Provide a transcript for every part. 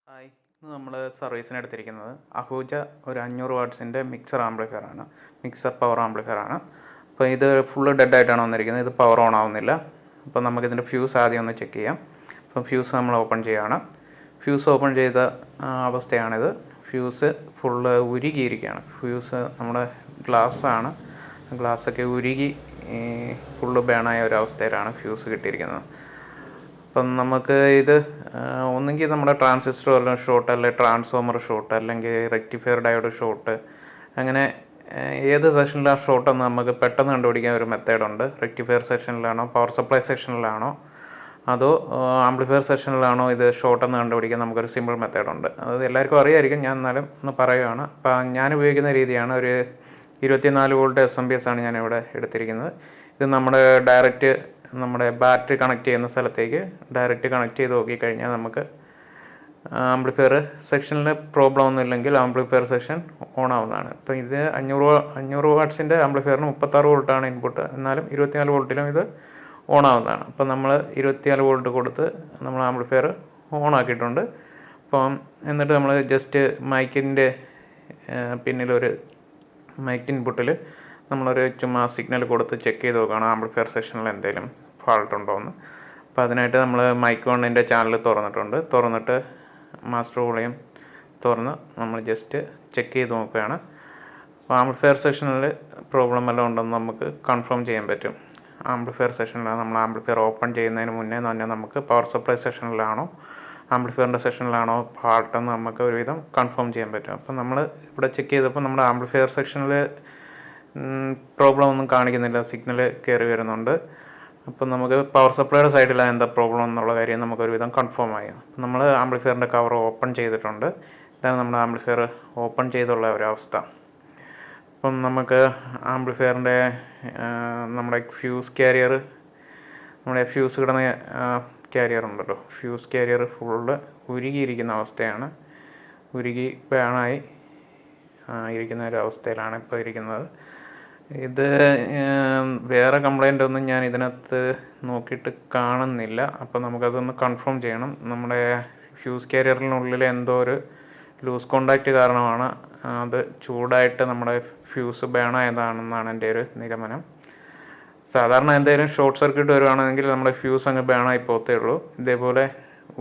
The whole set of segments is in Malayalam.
ഹായ്, ഇന്ന് നമ്മൾ സർവീസിന് എടുത്തിരിക്കുന്നത് അഹൂജ ഒരു 500 വാട്ട്സിൻ്റെ മിക്സർ ആംപ്ലിഫയർ ആണ്. മിക്സർ പവർ ആംപ്ലിഫയർ ആണ്. അപ്പോൾ ഇത് ഫുള്ള് ഡെഡ് ആയിട്ടാണ് വന്നിരിക്കുന്നത്. ഇത് പവർ ഓൺ ആവുന്നില്ല. അപ്പോൾ നമുക്കിതിൻ്റെ ഫ്യൂസ് ആദ്യം ഒന്ന് ചെക്ക് ചെയ്യാം. അപ്പോൾ ഫ്യൂസ് നമ്മൾ ഓപ്പൺ ചെയ്യുകയാണ്. ഫ്യൂസ് ഓപ്പൺ ചെയ്ത അവസ്ഥയാണിത്. Fuse full ഉരുകിയിരിക്കുകയാണ്. ഫ്യൂസ് നമ്മുടെ ഗ്ലാസ്സാണ്. ഗ്ലാസ്സൊക്കെ ഉരുകി ഫുള്ള് ബേണായ ഒരു അവസ്ഥയിലാണ് ഫ്യൂസ് കിട്ടിയിരിക്കുന്നത്. അപ്പം നമുക്ക് ഇത് ഒന്നുകിൽ നമ്മുടെ ട്രാൻസിസ്റ്റർ വല്ലതും ഷോർട്ട്, അല്ലെങ്കിൽ ട്രാൻസ്ഫോമർ ഷോർട്ട്, അല്ലെങ്കിൽ റെക്ടിഫയർ ഡയോഡ് ഷോർട്ട്, അങ്ങനെ ഏത് സെക്ഷനിലാണ് ഷോർട്ടെന്ന് നമുക്ക് പെട്ടെന്ന് കണ്ടുപിടിക്കാൻ ഒരു മെത്തേഡുണ്ട്. റെക്ടിഫയർ സെക്ഷനിലാണോ, പവർ സപ്ലൈ സെക്ഷനിലാണോ, അതോ ആംപ്ലിഫയർ സെക്ഷനിലാണോ ഇത് ഷോർട്ടെന്ന് കണ്ടുപിടിക്കാൻ നമുക്കൊരു സിമ്പിൾ മെത്തേഡുണ്ട്. അത് എല്ലാവർക്കും അറിയായിരിക്കും, ഞാൻ എന്നാലും ഒന്ന് പറയുകയാണ്. അപ്പം ഞാൻ ഉപയോഗിക്കുന്ന രീതിയാണ് ഒരു 24 വോൾട്ട് SMPS ആണ് ഞാനിവിടെ എടുത്തിരിക്കുന്നത്. ഇത് നമ്മുടെ ഡയറക്റ്റ് നമ്മുടെ ബാറ്ററി കണക്ട് ചെയ്യുന്ന സ്ഥലത്തേക്ക് ഡയറക്റ്റ് കണക്ട് ചെയ്ത് നോക്കിക്കഴിഞ്ഞാൽ നമുക്ക് ആംപ്ലിഫയർ സെക്ഷനിൽ പ്രോബ്ലം ഒന്നും ഇല്ലെങ്കിൽ ആംപ്ലിഫയർ സെക്ഷൻ ഓൺ ആവുന്നതാണ്. ഇപ്പോൾ ഇത് 500 വാട്ട്സിൻ്റെ ആംപ്ലിഫയറിന് 36 വോൾട്ടാണ് ഇൻപുട്ട്, എന്നാലും 24 വോൾട്ടിലും ഇത് ഓൺ ആവുന്നതാണ്. അപ്പോൾ നമ്മൾ 24 വോൾട്ട് കൊടുത്ത് നമ്മൾ ആംപ്ലിഫയർ ഓൺ ആക്കിയിട്ടുണ്ട്. അപ്പം എന്നിട്ട് നമ്മൾ ജസ്റ്റ് മൈക്കിൻ്റെ പിന്നിലൊരു മൈക്ക് ഇൻപുട്ടിൽ നമ്മളൊരു ചുമ്മാ സിഗ്നൽ കൊടുത്ത് ചെക്ക് ചെയ്ത് നോക്കുകയാണ് ആംപ്ലിഫയർ സെക്ഷനിൽ എന്തെങ്കിലും ഫാൾട്ട് ഉണ്ടോ എന്ന്. അപ്പോൾ അതിനായിട്ട് നമ്മൾ മൈക്ക് വണ്ണിൻ്റെ ചാനൽ തുറന്നിട്ട് മാസ്റ്റർ വോളിയം തുറന്ന് നമ്മൾ ജസ്റ്റ് ചെക്ക് ചെയ്ത് നോക്കുകയാണ്. അപ്പോൾ ആംപ്ലിഫയർ സെക്ഷനിൽ പ്രോബ്ലം വല്ലതും ഉണ്ടെന്ന് നമുക്ക് കൺഫേം ചെയ്യാൻ പറ്റും. ആംപ്ലിഫയർ സെക്ഷനിലാണ് നമ്മൾ ആംപ്ലിഫയർ ഓപ്പൺ ചെയ്യുന്നതിന് മുന്നേ തന്നെ നമുക്ക് പവർ സപ്ലൈ സെക്ഷനിലാണോ ആംപ്ലിഫയറിൻ്റെ സെക്ഷനിലാണോ ഫാൾട്ടെന്ന് നമുക്ക് ഒരുവിധം കൺഫേം ചെയ്യാൻ പറ്റും. അപ്പം നമ്മൾ ഇവിടെ ചെക്ക് ചെയ്തപ്പോൾ നമ്മുടെ ആംപ്ലിഫയർ സെക്ഷനിൽ പ്രോബ്ലം ഒന്നും കാണിക്കുന്നില്ല, സിഗ്നൽ കയറി വരുന്നുണ്ട്. അപ്പം നമുക്ക് പവർ സപ്ലൈയുടെ സൈഡിലാണ് എന്താ പ്രോബ്ലം എന്നുള്ള കാര്യം നമുക്ക് ഒരുവിധം കൺഫേം ആയി. അപ്പം നമ്മൾ ആംപ്ലിഫയറിൻ്റെ കവർ ഓപ്പൺ ചെയ്തിട്ടുണ്ട്. ഇതാണ് നമ്മുടെ ആംപ്ലിഫയർ ഓപ്പൺ ചെയ്തുള്ള ഒരവസ്ഥ. അപ്പം നമുക്ക് ആംപ്ലിഫയറിൻ്റെ നമ്മുടെ ഫ്യൂസ് കാരിയർ, നമ്മുടെ ഫ്യൂസ് കിടന്ന കാരിയർ ഉണ്ടല്ലോ, ഫ്യൂസ് കാരിയർ ഫുള്ള് ഉരുകിയിരിക്കുന്ന അവസ്ഥയാണ്. ഉരുകി ബേണായി ഇരിക്കുന്ന ഒരു അവസ്ഥയിലാണ് ഇപ്പോൾ ഇരിക്കുന്നത്. ഇത് വേറെ കംപ്ലൈൻ്റ് ഒന്നും ഞാൻ ഇതിനകത്ത് നോക്കിയിട്ട് കാണുന്നില്ല. അപ്പോൾ നമുക്കതൊന്ന് കൺഫേം ചെയ്യണം. നമ്മുടെ ഫ്യൂസ് കാരിയറിനുള്ളിൽ എന്തോ ഒരു ലൂസ് കോണ്ടാക്റ്റ് കാരണമാണ് അത് ചൂടായിട്ട് നമ്മുടെ ഫ്യൂസ് ബേണായതാണെന്നാണ് എൻ്റെ ഒരു നിഗമനം. സാധാരണ എന്തെങ്കിലും ഷോർട്ട് സർക്യൂട്ട് വരുവാണെങ്കിൽ നമ്മുടെ ഫ്യൂസ് അങ്ങ് ബേണായി പോകത്തേ ഉള്ളൂ. ഇതേപോലെ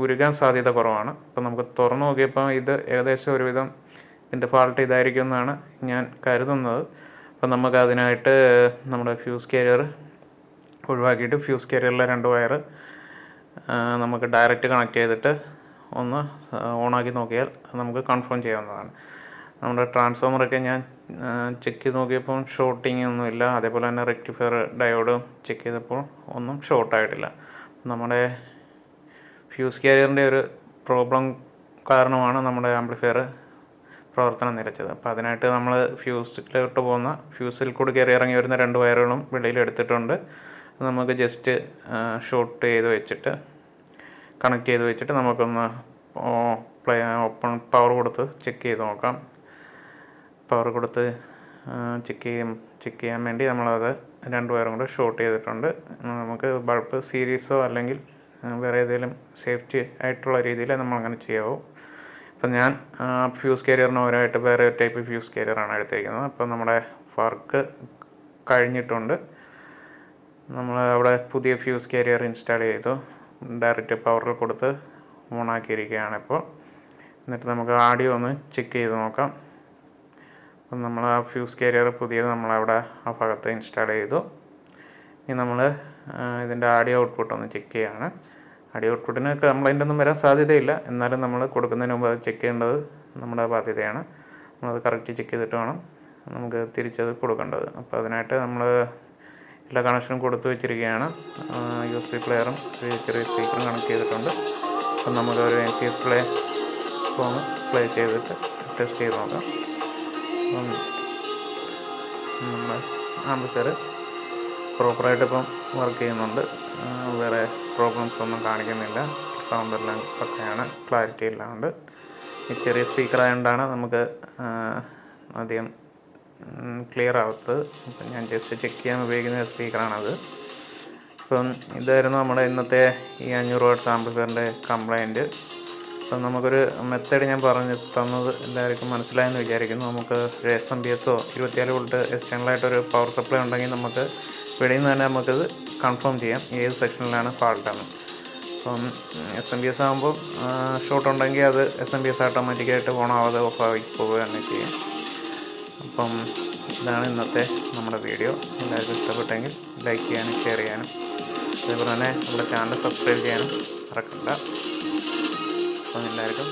ഉരുകാൻ സാധ്യത കുറവാണ്. അപ്പോൾ നമുക്ക് തുറന്നു നോക്കിയപ്പോൾ ഇത് ഏകദേശം ഒരുവിധം ഇതിൻ്റെ ഫാൾട്ട് ഇതായിരിക്കും എന്നാണ് ഞാൻ കരുതുന്നത്. അപ്പം നമുക്ക് അതിനായിട്ട് നമ്മുടെ ഫ്യൂസ് കാരിയർ ഒഴിവാക്കിയിട്ട് ഫ്യൂസ് കാരിയറിലെ 2 വയർ നമുക്ക് ഡയറക്റ്റ് കണക്ട് ചെയ്തിട്ട് ഒന്ന് ഓണാക്കി നോക്കിയാൽ നമുക്ക് കൺഫേം ചെയ്യാവുന്നതാണ്. നമ്മുടെ ട്രാൻസ്ഫോമറൊക്കെ ഞാൻ ചെക്ക് ചെയ്ത് നോക്കിയപ്പോൾ ഷോർട്ടിങ് ഒന്നുമില്ല. അതേപോലെ തന്നെ റെക്ടിഫയർ ഡയോഡ് ചെക്ക് ചെയ്തപ്പോൾ ഒന്നും ഷോർട്ടായിട്ടില്ല. നമ്മുടെ ഫ്യൂസ് കാരിയറിൻ്റെ ഒരു പ്രോബ്ലം കാരണമാണ് നമ്മുടെ ആംപ്ലിഫയർ പ്രവർത്തനം നിലച്ചത്. അപ്പോൾ അതിനായിട്ട് നമ്മൾ ഫ്യൂസിലോട്ട് പോകുന്ന ഫ്യൂസിൽ കൂടി കയറി ഇറങ്ങി വരുന്ന 2 വയറുകളും വെളിയിൽ എടുത്തിട്ടുണ്ട്. നമുക്ക് ജസ്റ്റ് ഷോർട്ട് ചെയ്ത് വെച്ചിട്ട് കണക്ട് ചെയ്ത് വെച്ചിട്ട് നമുക്കൊന്ന് ഓപ്പൺ പവർ കൊടുത്ത് ചെക്ക് ചെയ്ത് നോക്കാം. പവർ കൊടുത്ത് ചെക്ക് ചെയ്യാൻ വേണ്ടി നമ്മളത് 2 വയറും കൂടെ ഷോർട്ട് ചെയ്തിട്ടുണ്ട്. നമുക്ക് ബൾബ് സീരീസോ അല്ലെങ്കിൽ വേറെ ഏതെങ്കിലും സേഫ്റ്റി ആയിട്ടുള്ള രീതിയിൽ നമ്മളങ്ങനെ ചെയ്യാവൂ. അപ്പം ഞാൻ ഫ്യൂസ് കാരിയറിന് പകരമായിട്ട് വേറെ ഒരു ടൈപ്പ് ഫ്യൂസ് കാരിയറാണ് എടുത്തിരിക്കുന്നത്. അപ്പം നമ്മുടെ വർക്ക് കഴിഞ്ഞിട്ടുണ്ട്. നമ്മൾ അവിടെ പുതിയ ഫ്യൂസ് കാരിയർ ഇൻസ്റ്റാൾ ചെയ്തു, ഡയറക്റ്റ് പവറിൽ കൊടുത്ത് ഓണാക്കിയിരിക്കുകയാണ് ഇപ്പോൾ. എന്നിട്ട് നമുക്ക് ആഡിയോ ഒന്ന് ചെക്ക് ചെയ്ത് നോക്കാം. അപ്പം നമ്മൾ ആ ഫ്യൂസ് കാരിയർ പുതിയത് നമ്മളവിടെ ആ ഭാഗത്ത് ഇൻസ്റ്റാൾ ചെയ്തു. ഇനി നമ്മൾ ഇതിൻ്റെ ആഡിയോ ഔട്ട്പുട്ട് ഒന്ന് ചെക്ക് ചെയ്യുകയാണ്. ആഡിയോ ഔട്ട്പുട്ടിന് കംപ്ലൈൻ്റ് ഒന്നും വരാൻ സാധ്യതയില്ല, എന്നാലും നമ്മൾ കൊടുക്കുന്നതിന് മുമ്പ് അത് ചെക്ക് ചെയ്യേണ്ടത് നമ്മുടെ ബാധ്യതയാണ്. നമ്മളത് കറക്റ്റ് ചെക്ക് ചെയ്തിട്ട് വേണം നമുക്ക് തിരിച്ചത് കൊടുക്കേണ്ടത്. അപ്പോൾ അതിനായിട്ട് നമ്മൾ എല്ലാ കണക്ഷനും കൊടുത്തു വെച്ചിരിക്കുകയാണ്. USB പ്ലെയറും ചെറിയ സ്പീക്കറും കണക്ട് ചെയ്തിട്ടുണ്ട്. അപ്പം നമുക്കൊരു NCS പ്ലേ സോങ് പ്ലേ ചെയ്തിട്ട് ടെസ്റ്റ് ചെയ്ത് നോക്കാം. അപ്പം നമ്മൾ ആംപ്ലിഫയർ പ്രോപ്പറായിട്ട് ഇപ്പം വർക്ക് ചെയ്യുന്നുണ്ട്. വേറെ പ്രോബ്ലംസ് ഒന്നും കാണിക്കുന്നില്ല. സൗണ്ടെല്ലാം പക്കയാണ്, ക്ലാരിറ്റി എല്ലാം ഉണ്ട്. ഈ ചെറിയ സ്പീക്കർ ആയതുകൊണ്ടാണ് നമുക്ക് അധികം ക്ലിയർ ആവാത്തത്. അപ്പം ഞാൻ ജസ്റ്റ് ചെക്ക് ചെയ്യാൻ ഉപയോഗിക്കുന്ന സ്പീക്കറാണത്. ഇപ്പം ഇതായിരുന്നു നമ്മുടെ ഇന്നത്തെ ഈ 500 വാട്ട്സ് ആംപ്ലിഫയറിൻ്റെ കംപ്ലൈൻറ്റ്. അപ്പം നമുക്കൊരു മെത്തേഡ് ഞാൻ പറഞ്ഞു തന്നത് എല്ലാവർക്കും മനസ്സിലായെന്ന് വിചാരിക്കുന്നു. നമുക്ക് ഒരു SMPS 24 വോൾട്ട് എക്സ്റ്റേണലായിട്ടൊരു പവർ സപ്ലൈ ഉണ്ടെങ്കിൽ നമുക്ക് വെളിയിൽ നിന്ന് തന്നെ നമുക്കത് കൺഫേം ചെയ്യാം ഏത് സെക്ഷനിലാണ് ഫാൾട്ടാണ്. അപ്പം SMPS ആകുമ്പോൾ ഷോർട്ട് ഉണ്ടെങ്കിൽ അത് SMPS ഓട്ടോമാറ്റിക്കായിട്ട് ഓൺ ആവാതെ ഓഫ് ആയി പോവുകയാണ് ചെയ്യും. അപ്പം ഇതാണ് ഇന്നത്തെ നമ്മുടെ വീഡിയോ. എല്ലാവർക്കും ഇഷ്ടപ്പെട്ടെങ്കിൽ ലൈക്ക് ചെയ്യാനും ഷെയർ ചെയ്യാനും അതേപോലെ തന്നെ നമ്മുടെ ചാനൽ സബ്സ്ക്രൈബ് ചെയ്യാനും മറക്കണ്ട. അപ്പം എല്ലാവർക്കും